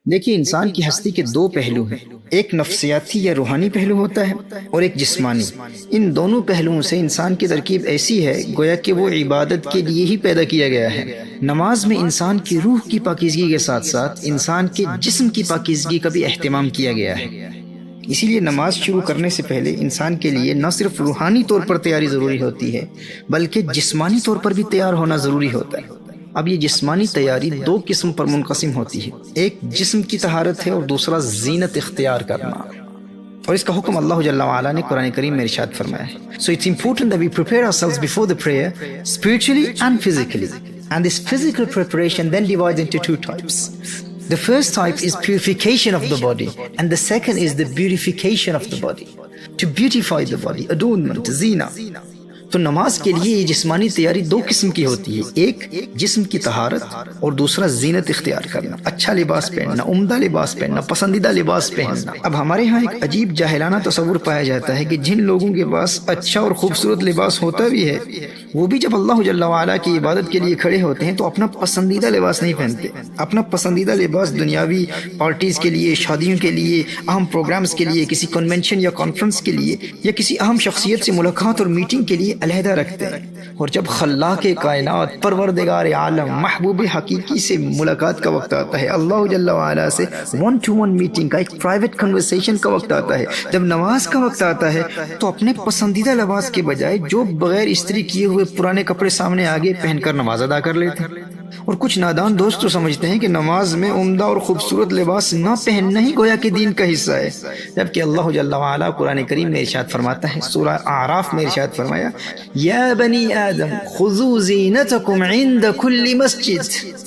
دیکھیے انسان کی ہستی کے دو پہلو ہیں، ایک نفسیاتی یا روحانی پہلو ہوتا ہے اور ایک جسمانی۔ ان دونوں پہلوؤں سے انسان کی ترکیب ایسی ہے گویا کہ وہ عبادت کے لیے ہی پیدا کیا گیا ہے۔ نماز میں انسان کی روح کی پاکیزگی کے ساتھ ساتھ انسان کے جسم کی پاکیزگی کا بھی اہتمام کیا گیا ہے۔ اسی لیے نماز شروع کرنے سے پہلے انسان کے لیے نہ صرف روحانی طور پر تیاری ضروری ہوتی ہے بلکہ جسمانی طور پر بھی تیار ہونا ضروری ہوتا ہے۔ اب یہ جسمانی تیاری دو قسم پر منقسم ہوتی ہے، ایک جسم کی طہارت ہے اور دوسرا زینت اختیار کرنا، اور اس کا حکم اللہ جل وعلا نے قرآن کریم میں ارشاد فرمایا ہے۔ So it's important that we prepare ourselves before the prayer spiritually and physically, and this physical preparation then divides into two types. The first type is purification of the body, and the second is the beautification of the body. To beautify the body, adornment, zina. تو نماز کے لیے یہ جسمانی تیاری دو قسم کی ہوتی ہے، ایک جسم کی طہارت اور دوسرا زینت اختیار کرنا، اچھا لباس پہننا، عمدہ لباس پہننا، پسندیدہ لباس پہننا۔ اب ہمارے ہاں ایک عجیب جاہلانہ تصور پایا جاتا ہے کہ جن لوگوں کے پاس اچھا اور خوبصورت لباس ہوتا بھی ہے وہ بھی جب اللہ جل وعلا کی عبادت کے لیے کھڑے ہوتے ہیں تو اپنا پسندیدہ لباس نہیں پہنتے۔ اپنا پسندیدہ لباس دنیاوی پارٹیز کے لیے، شادیوں کے لیے، اہم پروگرامز کے لیے، کسی کنونشن یا کانفرنس کے لیے یا کسی اہم شخصیت سے ملاقات اور میٹنگ کے لیے علیحدہ رکھتے ہیں، اور جب خلاق کائنات، پروردگار عالم، محبوب حقیقی سے ملاقات کا وقت آتا ہے، اللہ جل وعلا سے ون ٹو ون میٹنگ کا، ایک پرائیویٹ کنورسیشن کا وقت آتا ہے، جب نماز کا وقت آتا ہے تو اپنے پسندیدہ لباس کے بجائے جو بغیر استری کیے ہوئے پرانے کپڑے سامنے آگے پہن کر نماز ادا کر لیتے ہیں۔ اور کچھ نادان دوست تو سمجھتے ہیں کہ نماز میں عمدہ اور خوبصورت لباس نہ پہننا ہی گویا کہ دین کا حصہ ہے، جبکہ اللہ جل وعلا قرآن کریم میں ارشاد فرماتا ہے، سورہ اعراف میں ارشاد فرمایا، یا بنی آدم خذوا زینتکم عند کل مسجد۔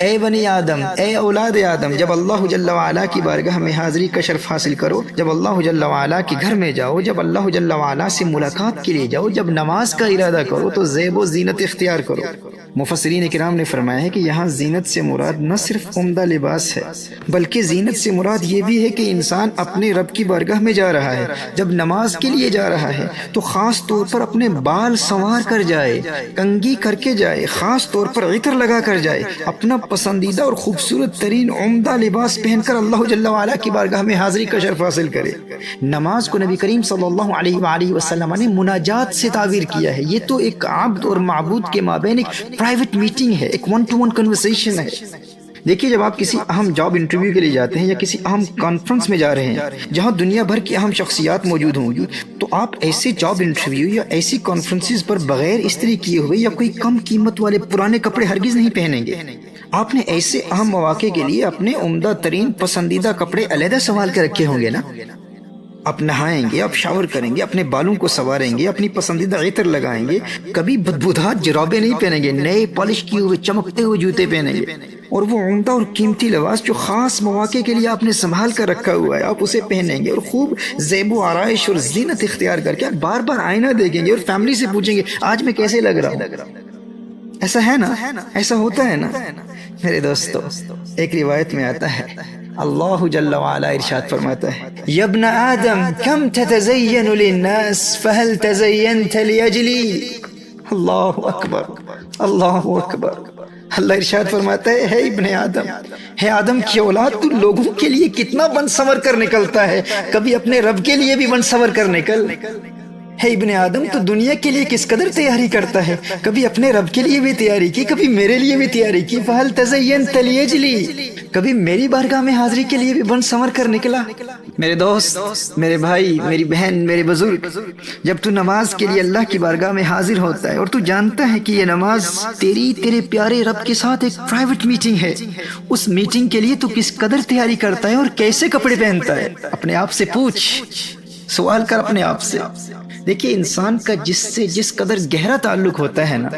اے بنی آدم، اے اولاد آدم، جب اللہ جل وعلا کی بارگاہ میں حاضری کا شرف حاصل کرو، جب اللہ جل وعلا کے گھر میں جاؤ، جب اللہ جل وعلا سے ملاقات کے لیے جاؤ، جب نماز کا ارادہ کرو تو زیب و زینت اختیار کرو۔ مفسرین کرام نے فرمایا ہے کہ یہاں زینت سے مراد نہ صرف عمدہ لباس ہے بلکہ زینت سے مراد یہ بھی ہے کہ انسان اپنے رب کی بارگاہ میں جا رہا ہے، جب نماز کے لیے جا رہا ہے تو خاص طور پر اپنے بال سنوار کر جائے، کنگھی کر کے جائے، خاص طور پر عطر لگا کر جائے، اپنا پسندیدہ اور خوبصورت ترین عمدہ لباس پہن کر اللہ جل وعلا کی بارگاہ میں حاضری کا شرف حاصل کرے۔ نماز کو نبی کریم صلی اللہ علیہ وآلہ وسلم نے مناجات سے تعبیر کیا ہے۔ یہ تو ایک عبد اور معبود کے مابین ایک پرائیویٹ میٹنگ ہے، ایک ون ٹو ون کنورسیشن ہے۔ دیکھیے جب آپ کسی اہم جاب انٹرویو کے لیے جاتے ہیں یا کسی اہم کانفرنس میں جا رہے ہیں جہاں دنیا بھر کی اہم شخصیات موجود ہوں گی تو آپ ایسے جاب انٹرویو یا ایسی کانفرنسز پر بغیر استری کیے ہوئے یا کوئی کم قیمت والے پرانے کپڑے ہرگز نہیں پہنیں گے۔ آپ نے ایسے اہم مواقع کے لیے اپنے عمدہ ترین پسندیدہ کپڑے علیحدہ سنبھال کے رکھے ہوں گے نا۔ آپ نہائیں گے، آپ شاور کریں گے، اپنے بالوں کو سنواریں گے، اپنی پسندیدہ عطر لگائیں گے، کبھی بدبودار جرابیں نہیں پہنیں گے، نئے پالش کیے ہوئے چمکتے ہوئے جوتے پہنیں گے، اور وہ عمدہ اور قیمتی لباس جو خاص مواقع کے لیے آپ نے سنبھال کر رکھا ہوا ہے آپ اسے پہنیں گے، اور خوب زیب و آرائش اور زینت اختیار کر کے آپ بار بار آئینہ دیکھیں گے اور فیملی سے پوچھیں گے آج میں کیسے لگ رہا ہوں۔ ایسا ہے نا، ایسا ہوتا ہے نا میرے دوستو۔ ایک روایت میں آتا ہے اللہ جل وعلا ارشاد فرماتا ہے، یا ابن آدم کم تتزین للناس فهل تزینت لاجلی۔ اللہ اکبر، اللہ اکبر۔ اللہ ارشاد فرماتا ہے ابن آدم، ہے آدم کی اولاد، تو لوگوں کے لیے کتنا بن سنور کر نکلتا ہے، کبھی اپنے رب کے لیے بھی بن سنور کر نکل۔ ہے ابن آدم تو دنیا کے لیے کس قدر تیاری کرتا ہے، کبھی اپنے رب کے لیے بھی تیاری کی، کبھی میرے لیے بھی تیاری کی، فہل تزینت لاجلی، کبھی میری بارگاہ میں حاضری کے لیے بھی بن سنور کر نکلا۔ میرے دوست، میرے بھائی، میری بہن، میرے بزرگ، جب تو نماز کے لیے اللہ کی بارگاہ میں حاضر ہوتا ہے اور تو جانتا ہے کہ یہ نماز تیرے پیارے رب کے ساتھ ایک پرائیویٹ میٹنگ ہے، اس میٹنگ کے لیے تو کس قدر تیاری کرتا ہے اور کیسے کپڑے پہنتا ہے، اپنے آپ سے پوچھ، سوال کر اپنے آپ سے۔ دیکھیے انسان کا جس سے جس قدر گہرا تعلق ہوتا ہے نا،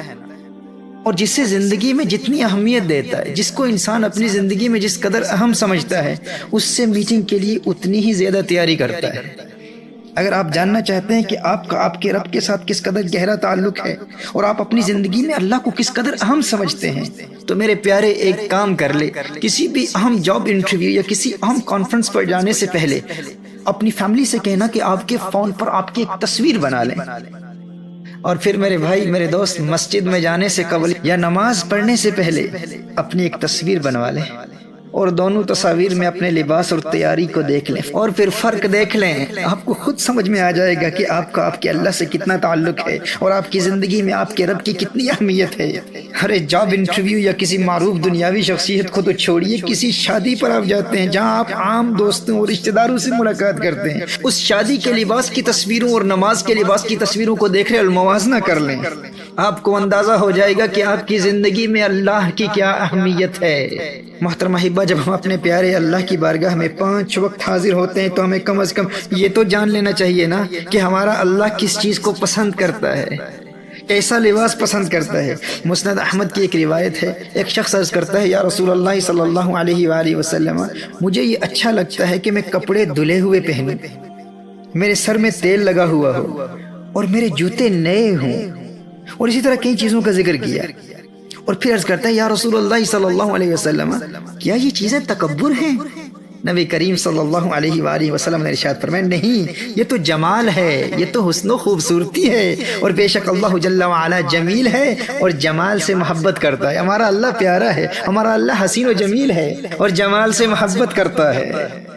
اور جس سے زندگی میں جتنی اہمیت دیتا ہے، جس کو انسان اپنی زندگی میں جس قدر اہم سمجھتا ہے، اس سے میٹنگ کے لیے اتنی ہی زیادہ تیاری کرتا ہے۔ اگر آپ جاننا چاہتے ہیں کہ آپ کا آپ کے رب کے ساتھ کس قدر گہرا تعلق ہے اور آپ اپنی زندگی میں اللہ کو کس قدر اہم سمجھتے ہیں تو میرے پیارے ایک کام کر لے، کسی بھی اہم جاب انٹرویو یا کسی اہم کانفرنس پر جانے سے پہلے اپنی فیملی سے کہنا کہ آپ کے فون پر آپ کی ایک تصویر بنا لیں، اور پھر میرے بھائی، میرے دوست، مسجد میں جانے سے قبل یا نماز پڑھنے سے پہلے اپنی ایک تصویر بنوا لیں، اور دونوں تصاویر میں اپنے لباس اور تیاری کو دیکھ لیں اور پھر فرق دیکھ لیں، آپ کو خود سمجھ میں آ جائے گا کہ آپ کا آپ کے اللہ سے کتنا تعلق ہے اور آپ کی زندگی میں آپ کے رب کی کتنی اہمیت ہے۔ ارے جاب انٹرویو یا کسی معروف دنیاوی شخصیت کو تو چھوڑیے، کسی شادی پر آپ جاتے ہیں جہاں آپ عام دوستوں اور رشتہ داروں سے ملاقات کرتے ہیں، اس شادی کے لباس کی تصویروں اور نماز کے لباس کی تصویروں کو دیکھ لیں اور موازنہ کر لیں، آپ کو اندازہ ہو جائے گا کہ آپ کی زندگی میں اللہ کی کیا اہمیت ہے۔ محترم احبہ، جب ہم اپنے پیارے اللہ کی بارگاہ میں 5 وقت حاضر ہوتے ہیں تو ہمیں کم از کم یہ تو جان لینا چاہیے نا کہ ہمارا اللہ کس چیز کو پسند کرتا ہے، کیسا لباس پسند کرتا ہے۔ مسند احمد کی ایک روایت ہے، ایک شخص عرض کرتا ہے، یا رسول اللہ صلی اللہ علیہ وآلہ وسلم، مجھے یہ اچھا لگتا ہے کہ میں کپڑے دھلے ہوئے پہنوں، میرے سر میں تیل لگا ہوا ہو اور میرے جوتے نئے ہوں، اور اسی طرح کئی چیزوں کا ذکر کیا۔ اور پھر عرض کرتا ہے، یا رسول اللہ صلی اللہ علیہ وسلم، کیا یہ چیزیں تکبر ہیں؟ نبی کریم صلی اللہ علیہ وآلہ وسلم نے ارشاد فرمایا، نہیں، یہ تو جمال ہے، یہ تو حسن و خوبصورتی ہے، اور بے شک اللہ جل وعلا جمیل ہے اور جمال سے محبت کرتا ہے۔ ہمارا اللہ پیارا ہے، ہمارا اللہ حسین و جمیل ہے اور جمال سے محبت کرتا ہے۔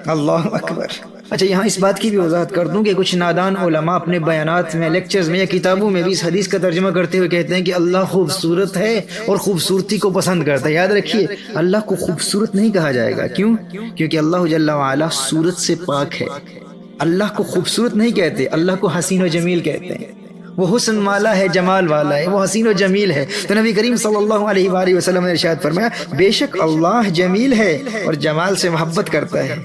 اللہ اکبر۔ اچھا، یہاں اس بات کی بھی وضاحت کر دوں کہ کچھ نادان علماء اپنے بیانات میں، لیکچرز میں یا کتابوں میں بھی اس حدیث کا ترجمہ کرتے ہوئے کہتے ہیں کہ اللہ خوبصورت ہے اور خوبصورتی کو پسند کرتا ہے۔ یاد رکھیے، اللہ کو خوبصورت نہیں کہا جائے گا۔ کیوں؟ کیونکہ اللہ جل وعلا صورت سے پاک ہے۔ اللہ کو خوبصورت نہیں کہتے، اللہ کو حسین و جمیل کہتے ہیں۔ وہ حسن والا ہے، جمال والا ہے، وہ حسین و جمیل ہے۔ تو نبی کریم صلی اللہ علیہ وآلہ وسلم نے ارشاد فرمایا، بے شک اللہ جمیل ہے اور جمال سے محبت کرتا ہے،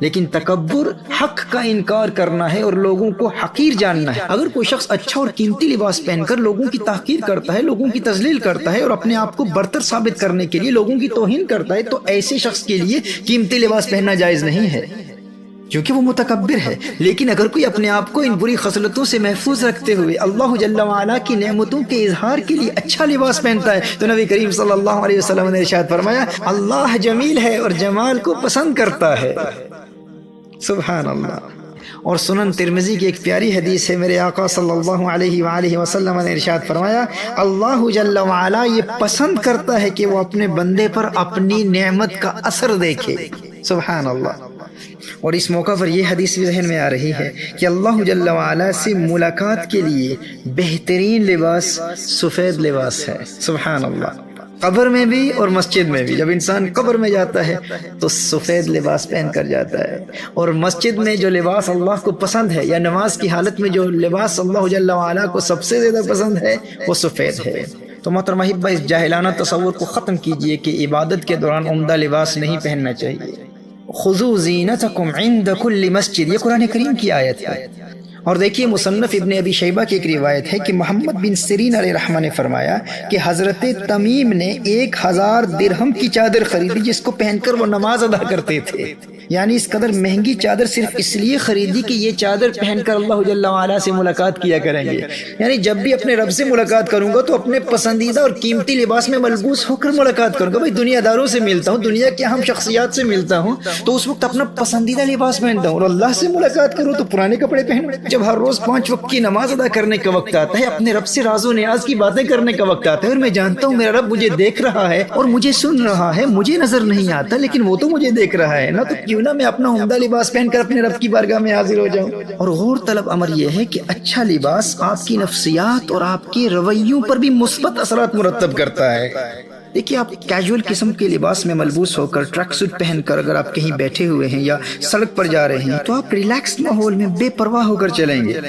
لیکن تکبر حق کا انکار کرنا ہے اور لوگوں کو حقیر جاننا ہے۔ اگر کوئی شخص اچھا اور قیمتی لباس پہن کر لوگوں کی تحقیر کرتا ہے، لوگوں کی تذلیل کرتا ہے اور اپنے آپ کو برتر ثابت کرنے کے لیے لوگوں کی توہین کرتا ہے، تو ایسے شخص کے لیے قیمتی لباس پہننا جائز نہیں ہے، کیونکہ وہ متکبر ہے۔ لیکن اگر کوئی اپنے آپ کو ان بری خصلتوں سے محفوظ رکھتے ہوئے اللہ جل وعلا کی نعمتوں کے اظہار کے لیے اچھا لباس پہنتا ہے، تو نبی کریم صلی اللہ علیہ وسلم نے ارشاد فرمایا، اللہ جمیل ہے اور جمال کو پسند کرتا ہے۔ سبحان اللہ۔ اور سنن ترمذی کی ایک پیاری حدیث ہے، میرے آقا صلی اللہ علیہ وآلہ وسلم نے ارشاد فرمایا، اللہ جل وعلا یہ پسند کرتا ہے کہ وہ اپنے بندے پر اپنی نعمت کا اثر دیکھے۔ سبحان اللہ۔ اور اس موقع پر یہ حدیث بھی ذہن میں آ رہی ہے کہ اللہ جل وعلا سے ملاقات کے لیے بہترین لباس سفید لباس ہے۔ سبحان اللہ۔ قبر میں بھی اور مسجد میں بھی، جب انسان قبر میں جاتا ہے تو سفید لباس پہن کر جاتا ہے، اور مسجد میں جو لباس اللہ کو پسند ہے یا نماز کی حالت میں جو لباس اللہ جل وعلا کو سب سے زیادہ پسند ہے وہ سفید ہے۔ تو محترم احبہ، اس جاہلانہ تصور کو ختم کیجئے کہ عبادت کے دوران عمدہ لباس نہیں پہننا چاہیے۔ خذوا زینتکم عند کل مسجد، یہ قرآن کریم کی آیت ہے۔ اور دیکھیے، مصنف ابن ابی شیبہ کی ایک روایت ہے کہ محمد بن سیرین علیہ رحمہ نے فرمایا کہ حضرت تمیم نے 1000 درہم کی چادر خریدی جس کو پہن کر وہ نماز ادا کرتے تھے۔ یعنی اس قدر مہنگی چادر صرف اس لیے خریدی کہ یہ چادر پہن کر اللہ جل وعلا سے ملاقات کیا کریں گے۔ یعنی جب بھی اپنے رب سے ملاقات کروں گا تو اپنے پسندیدہ اور قیمتی لباس میں ملبوس ہو کر ملاقات کروں گا۔ بھائی، دنیا داروں سے ملتا ہوں، دنیا کے اہم شخصیات سے ملتا ہوں، تو اس وقت اپنا پسندیدہ لباس پہنتا ہوں، اور اللہ سے ملاقات کروں تو پرانے کپڑے پہنوں۔ جب ہر روز 5 وقت کی نماز ادا کرنے کا وقت آتا ہے، اپنے رب سے راز و نیاز کی باتیں کرنے کا وقت آتا ہے، اور میں جانتا ہوں میرا رب مجھے دیکھ رہا ہے اور مجھے سن رہا ہے، مجھے نظر نہیں آتا لیکن وہ تو مجھے دیکھ رہا ہے نا، تو کیوں نہ میں اپنا عمدہ لباس پہن کر اپنے رب کی بارگاہ میں حاضر ہو جاؤں۔ اور غور طلب امر یہ ہے کہ اچھا لباس آپ کی نفسیات اور آپ کے رویوں پر بھی مثبت اثرات مرتب کرتا ہے۔ دیکھیے، آپ کیجول قسم کے لباس میں ملبوس ہو کر، ٹریک سوٹ پہن کر اگر آپ کہیں بیٹھے ہوئے ہیں یا سڑک پر جا رہے ہیں تو آپ ریلیکس ماحول میں بے پرواہ ہو کر چلیں گے۔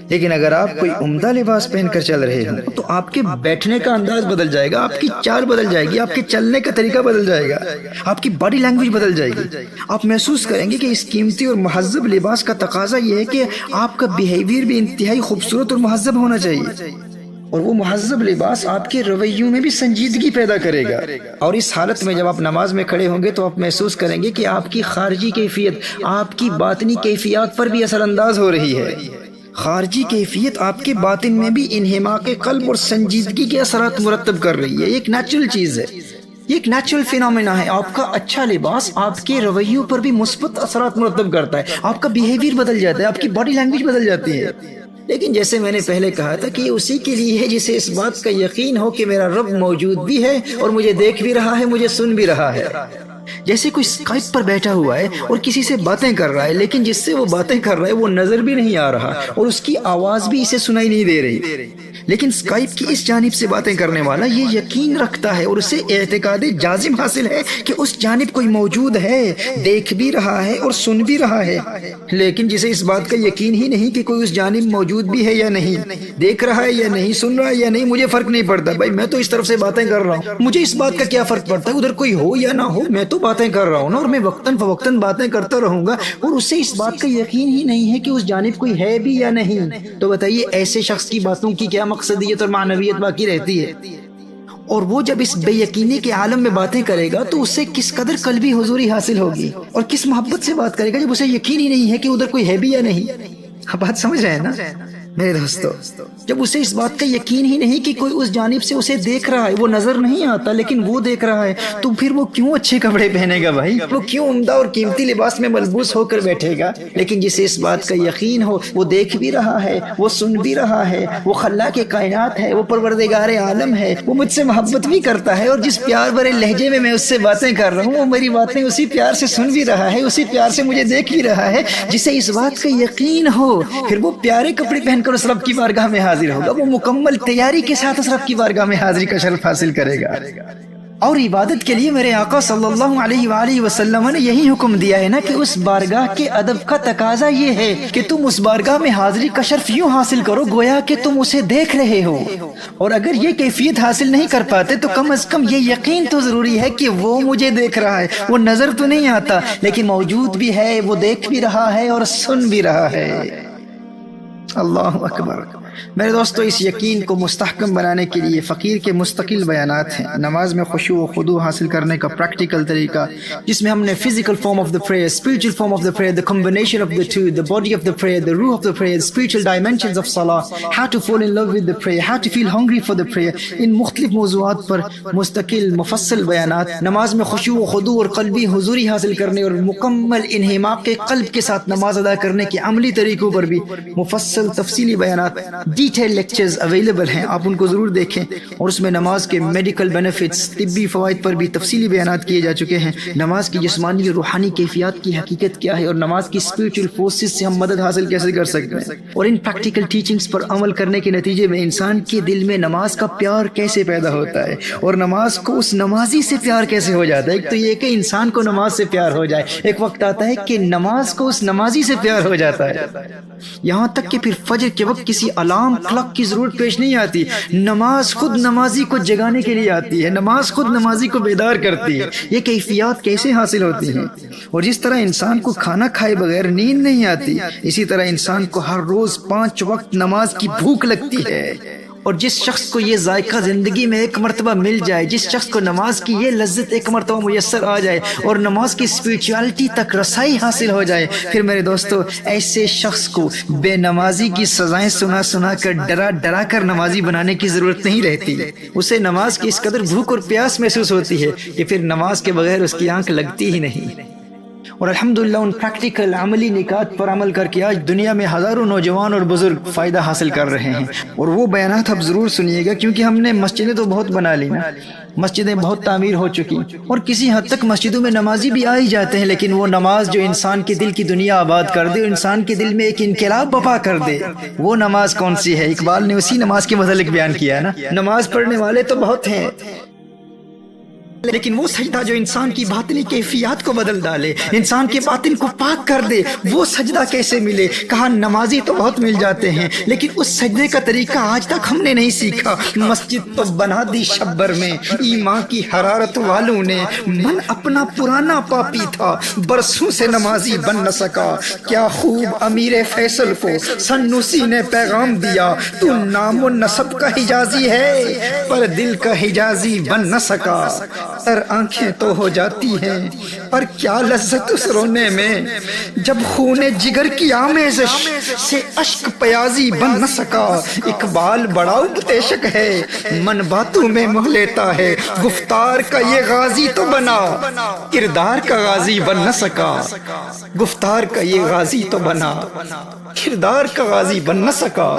لیکن اگر آپ کوئی عمدہ لباس پہن کر چل رہے ہوں تو آپ کے بیٹھنے کا انداز بدل جائے گا، آپ کی چال بدل جائے گی، آپ کے چلنے کا طریقہ بدل جائے گا، آپ کی باڈی لینگویج بدل جائے گی۔ آپ محسوس کریں گے کہ اس قیمتی اور مہذب لباس کا تقاضا یہ ہے کہ آپ کا بیہیویئر بھی انتہائی خوبصورت اور مہذب ہونا چاہیے، اور وہ مہذب لباس آپ کے رویوں میں بھی سنجیدگی پیدا کرے گا۔ اور اس حالت میں جب آپ نماز میں کھڑے ہوں گے تو آپ محسوس کریں گے کہ آپ کی خارجی کیفیت آپ کی باطنی کیفیات پر بھی اثر انداز ہو رہی ہے۔ خارجی کیفیت آپ کے باطن میں بھی انہماک قلب اور سنجیدگی کے اثرات مرتب کر رہی ہے۔ یہ ایک نیچرل چیز ہے، یہ ایک نیچرل فینومینا ہے۔ آپ کا اچھا لباس آپ کے رویوں پر بھی مثبت اثرات مرتب کرتا ہے، آپ کا بیہیویئر بدل جاتا ہے، آپ کی باڈی لینگویج بدل جاتی ہے۔ لیکن جیسے میں نے پہلے کہا تھا کہ یہ اسی کے لیے ہے جسے اس بات کا یقین ہو کہ میرا رب موجود بھی ہے اور مجھے دیکھ بھی رہا ہے، مجھے سن بھی رہا ہے۔ جیسے کوئی اسکائپ پر بیٹھا ہوا ہے اور کسی سے باتیں کر رہا ہے، لیکن جس سے وہ باتیں کر رہا ہے وہ نظر بھی نہیں آ رہا اور اس کی آواز بھی اسے سنائی نہیں دے رہی، لیکن اسکائپ کی اس جانب سے باتیں کرنے والا یہ یقین رکھتا ہے اور اسے اعتقاد جازم حاصل ہے کہ اس جانب کوئی موجود ہے، دیکھ بھی رہا ہے اور سن بھی رہا ہے۔ لیکن جسے اس بات کا یقین ہی نہیں کہ کوئی اس جانب موجود بھی ہے یا نہیں، دیکھ رہا ہے یا نہیں، سن رہا ہے یا نہیں، مجھے فرق نہیں پڑتا بھائی، میں تو اس طرف سے باتیں کر رہا ہوں، مجھے اس بات کا کیا فرق پڑتا ہے ادھر کوئی ہو یا نہ ہو، میں تو باتیں کر رہا ہوں نا، اور میں وقتاً فوقتاً باتیں کرتا رہوں گا، اور اسے اس بات کا یقین ہی نہیں ہے کہ اس جانب کوئی ہے بھی یا نہیں۔ تو بتائیے ایسے شخص کی باتوں کی کیا مقصدیت اور معنویت باقی رہتی ہے؟ اور وہ جب اس بے یقینی کے عالم میں باتیں کرے گا تو اسے کس قدر قلبی حضوری حاصل ہوگی، اور کس محبت سے بات کرے گا جب اسے یقین ہی نہیں ہے کہ ادھر کوئی ہے بھی یا نہیں۔ آپ بات سمجھ رہے ہیں نا میرے دوستو؟ جب اسے اس بات کا یقین ہی نہیں کہ کوئی اس جانب سے اسے دیکھ رہا ہے، وہ نظر نہیں آتا لیکن وہ دیکھ رہا ہے، تو پھر وہ کیوں اچھے کپڑے پہنے گا بھائی؟ وہ کیوں عمدہ اور قیمتی لباس میں ملبوس ہو کر بیٹھے گا؟ لیکن جسے اس بات کا یقین ہو، وہ دیکھ بھی رہا ہے، وہ سن بھی رہا ہے، وہ خلاق کائنات ہے، وہ پروردگار عالم ہے، وہ مجھ سے محبت بھی کرتا ہے، اور جس پیار بھرے لہجے میں اس سے باتیں کر رہا ہوں وہ میری باتیں اسی پیار سے سن بھی رہا ہے، اسی پیار سے مجھے دیکھ بھی رہا ہے۔ جسے اس بات کا یقین ہو، پھر وہ پیارے کپڑے پہن کر اس رب کی بارگاہ میں حاضر ہوگا، وہ مکمل تیاری کے ساتھ اس رب کی بارگاہ میں حاضری کا شرف حاصل کرے گا۔ اور عبادت کے لیے میرے آقا صلی اللہ علیہ وآلہ وسلم نے یہی حکم دیا ہے نا کہ اس بارگاہ کے ادب کا تقاضا یہ ہے کہ تم اس بارگاہ میں حاضری کا شرف یوں حاصل کرو گویا کہ تم اسے دیکھ رہے ہو، اور اگر یہ کیفیت حاصل نہیں کر پاتے تو کم از کم یہ یقین تو ضروری ہے کہ وہ مجھے دیکھ رہا ہے، وہ نظر تو نہیں آتا لیکن موجود بھی ہے، وہ دیکھ بھی رہا ہے اور سن بھی رہا ہے۔ اللہ اکبر۔ میرے دوستو، اس یقین کو مستحکم بنانے کے لیے فقیر کے مستقل بیانات ہیں۔ نماز میں خشوع و خضوع حاصل کرنے کا پریکٹیکل طریقہ، جس میں ہم نے physical form of the prayer, spiritual form of the prayer, the combination of the two, the body of the prayer, دا روح of the prayer, spiritual dimensions of صلاح، how to fall in love with the prayer, how to feel hungry for the prayer, ان مختلف موضوعات پر مستقل مفصل بیانات۔ نماز میں خشوع و خضوع اور قلبی حضوری حاصل کرنے اور مکمل انہماک کے قلب کے ساتھ نماز ادا کرنے کے عملی طریقوں پر بھی مفصل تفصیلی بیانات، ڈیٹیل لیکچرز اویلیبل ہیں، آپ ان کو ضرور دیکھیں، اور اس میں نماز کے میڈیکل بینیفٹس، طبی فوائد پر بھی تفصیلی بیانات کیے جا چکے ہیں۔ نماز کی جسمانی اور روحانی کیفیات کی حقیقت کیا ہے، اور نماز کی اسپرچل فورسز سے ہم مدد حاصل کیسے کر سکتے ہیں، اور ان پریکٹیکل ٹیچنگز پر عمل کرنے کے نتیجے میں انسان کے دل میں نماز کا پیار کیسے پیدا ہوتا ہے، اور نماز کو اس نمازی سے پیار کیسے ہو جاتا ہے۔ ایک تو یہ کہ انسان کو نماز سے پیار ہو جائے، ایک وقت آتا ہے کہ نماز کو اس نمازی سے پیار ہو جاتا ہے، یہاں تک کہ پھر فجر کے وقت کسی الارم کلاک کی ضرورت پیش نہیں آتی، نماز خود نمازی کو جگانے کے لیے آتی ہے، نماز خود نمازی کو بیدار کرتی ہے۔ یہ کیفیات کیسے حاصل ہوتی ہیں؟ اور جس طرح انسان کو کھانا کھائے بغیر نیند نہیں آتی، اسی طرح انسان کو ہر روز 5 وقت نماز کی بھوک لگتی ہے۔ اور جس شخص کو یہ ذائقہ زندگی میں ایک مرتبہ مل جائے، جس شخص کو نماز کی یہ لذت ایک مرتبہ میسر آ جائے اور نماز کی اسپرچوالٹی تک رسائی حاصل ہو جائے، پھر میرے دوستو ایسے شخص کو بے نمازی کی سزائیں سنا سنا کر ڈرا ڈرا کر نمازی بنانے کی ضرورت نہیں رہتی۔ اسے نماز کی اس قدر بھوک اور پیاس محسوس ہوتی ہے کہ پھر نماز کے بغیر اس کی آنکھ لگتی ہی نہیں۔ اور الحمدللہ ان پریکٹیکل عملی نکات پر عمل کر کے آج دنیا میں ہزاروں نوجوان اور بزرگ فائدہ حاصل کر رہے ہیں، اور وہ بیانات آپ ضرور سنیے گا، کیونکہ ہم نے مسجدیں تو بہت بنا لی نا، مسجدیں بہت تعمیر ہو چکی، اور کسی حد تک مسجدوں میں نمازی بھی آ ہی جاتے ہیں، لیکن وہ نماز جو انسان کے دل کی دنیا آباد کر دے، انسان کے دل میں ایک انقلاب برپا کر دے، وہ نماز کون سی ہے؟ اقبال نے اسی نماز کے متعلق بیان کیا ہے نا، نماز پڑھنے والے تو بہت ہیں، لیکن وہ سجدہ جو انسان کی باطنی کیفیات کو بدل ڈالے، انسان کے باطن کو پاک کر دے، وہ سجدہ کیسے ملے؟ کہا نمازی تو بہت مل جاتے ہیں، لیکن اس سجدے کا طریقہ آج تک ہم نے نہیں سیکھا۔ مسجد تو بنا دی شبر میں ایمان کی حرارت والوں نے، من اپنا پرانا پاپی تھا برسوں سے نمازی بن نہ سکا، کیا خوب امیر فیصل کو سنوسی نے پیغام دیا، تو نام و نسب کا حجازی ہے پر دل کا حجازی بن نہ سکا، تر آنکھیں تو ہو جاتی ہیں پر کیا لذت اس رونے میں، جب خون جگر کی آمیزش سے اشک پیازی بن نہ سکا، اقبال بڑا اپتیشک ہے من باتوں میں موہ لیتا ہے، گفتار کا یہ غازی تو بنا کردار کا غازی بن نہ سکا، گفتار کا یہ غازی تو بنا کردار کا غازی بن نہ سکا۔